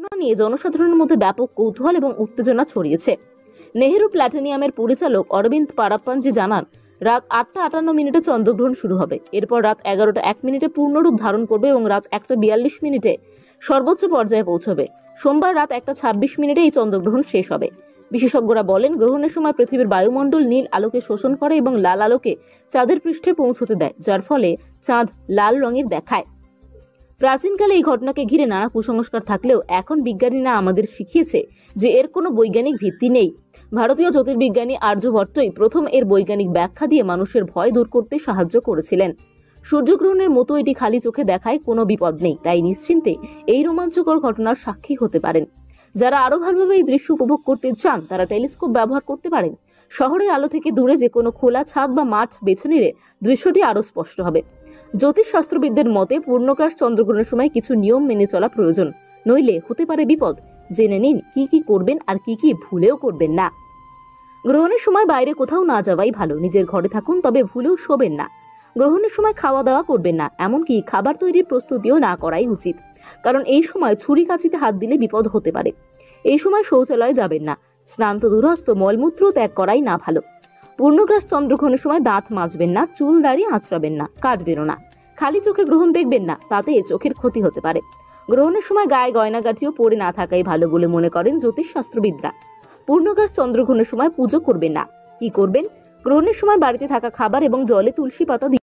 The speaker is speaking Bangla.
ঘটনা নিয়ে জনসাধারণের মধ্যে ব্যাপক কৌতূহল এবং উত্তেজনা ছড়িয়েছে। নেহেরু প্ল্যাটিনিয়ামের পরিচালক অরবিন্দ পারাপ্পানজি জানান, রাত 8:58 চন্দ্রগ্রহণ শুরু হবে। এরপর রাত 11:01 পূর্ণরূপ ধারণ করবে এবং রাত 1:42 সর্বোচ্চ পর্যায়ে পৌঁছবে। সোমবার রাত 1:26 এই চন্দ্রগ্রহণ শেষ হবে। বিশেষজ্ঞরা বলেন, গ্রহণের সময় পৃথিবীর বায়ুমণ্ডল নীল আলোকে শোষণ করে এবং লাল আলোকে চাঁদের পৃষ্ঠে পৌঁছতে দেয়, যার ফলে চাঁদ লাল রঙের দেখায়। প্রাচীনকালে এই ঘটনাকে ঘিরে নানা কুসংস্কার থাকলেও এখন বিজ্ঞানীরা আমাদের শিখিয়েছে যে এর কোনো বৈজ্ঞানিক ভিত্তি নেই। ভারতীয় জ্যোতির্বিজ্ঞানী আর্যভট্টই প্রথম এর বৈজ্ঞানিক ব্যাখ্যা দিয়ে মানুষের ভয় দূর করতে সাহায্য করেছিলেন। সূর্যগ্রহণের মতো এটি খালি চোখে দেখায় কোনো বিপদ নেই, তাই নিশ্চিন্তে এই রোমাঞ্চকর ঘটনার সাক্ষী হতে পারেন। যারা আরো ভালোভাবে এই দৃশ্য উপভোগ করতে চান তারা টেলিস্কোপ ব্যবহার করতে পারেন। শহরের আলো থেকে দূরে যে কোনো খোলা ছাদ বা মাঠ বেছে নিলে দৃশ্যটি আরো স্পষ্ট হবে। জ্যোতিষশাস্ত্রবিদদের মতে পূর্ণগ্রাস চন্দ্রগ্রহণের সময় কিছু নিয়ম মেনে চলা প্রয়োজন, নইলে হতে পারে বিপদ। জেনে নিন কি কি করবেন আর কি কি ভুলেও করবেন না। গ্রহণের সময় বাইরে কোথাও না যাওয়াই ভালো। নিজের ঘরে থাকুন, তবে ভুলেও শোবেন না। গ্রহণের সময় খাওয়া দাওয়া করবেন না, এমনকি খাবার তৈরির প্রস্তুতিও না করাই উচিত, কারণ এই সময় ছুরি কাঁচিতে হাত দিলে বিপদ হতে পারে। এই সময় শৌচালয়ে যাবেন না। স্নান তো দূরস্থ, মলমূত্র ত্যাগ করাই না ভালো। পূর্ণগ্রাস চন্দ্রগ্রহণের সময় দাঁত মাজবেন না, চুল দাড়ি আঁচড়াবেন না, কাটবেনও না। খালি চোখে গ্রহণ দেখবেন না, তাতে চোখের ক্ষতি হতে পারে। গ্রহণের সময় গায়ে গয়নাগাটিও পরে না থাকাই ভালো বলে মনে করেন জ্যোতিষশাস্ত্রবিদরা। পূর্ণগ্রাস চন্দ্রগ্রহণের সময় পুজো করবেন না। কি করবেন? গ্রহণের সময় বাড়িতে থাকা খাবার এবং জলে তুলসী পাতা